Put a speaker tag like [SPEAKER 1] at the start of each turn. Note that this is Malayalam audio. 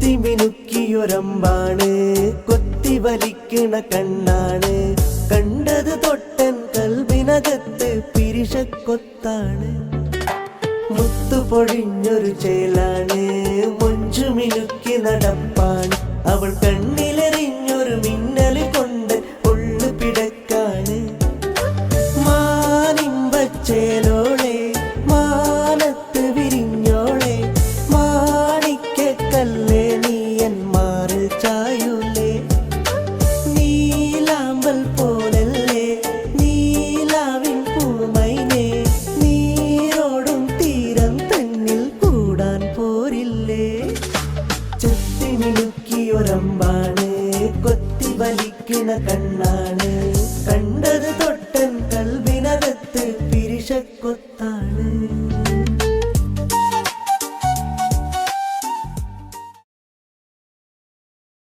[SPEAKER 1] ചെത്തിമിനുക്കിയൊരമ്പാണ് കൊത്തി വലിക്കണ കണ്ണാണ് കണ്ടത് തൊട്ടൻ കൽബിനകത്ത് പിരിശക്കൊത്താണ് മുത്തുപൊഴിഞ്ഞൊരു ചേലാണ് മൊഞ്ചുമിനുക്കി നടപ്പാണ് അവൾ കണ്ണിലെറിഞ്ഞൊരു മിന്നല് കൊണ്ട് ഉള്ളു പിടക്കാണ് മാനിമ്പച്ചേലോളെ മാനത്ത് വിരിഞ്ഞോളെ മാണിക്കല്ലേ നീയൻ മാറിൽ ചായൂലേ നീലാമ്പൽ പോലല്ലേ നീലാവിൻ പൂമൈനേ നീരോടും തീരം തന്നിൽ കൂടാൻ പോരില്ലേ ചെത്തിമിനുക്കിയൊരമ്പാണ് കൊത്തി വലിക്കണ കണ്ണാണ് കണ്ടത്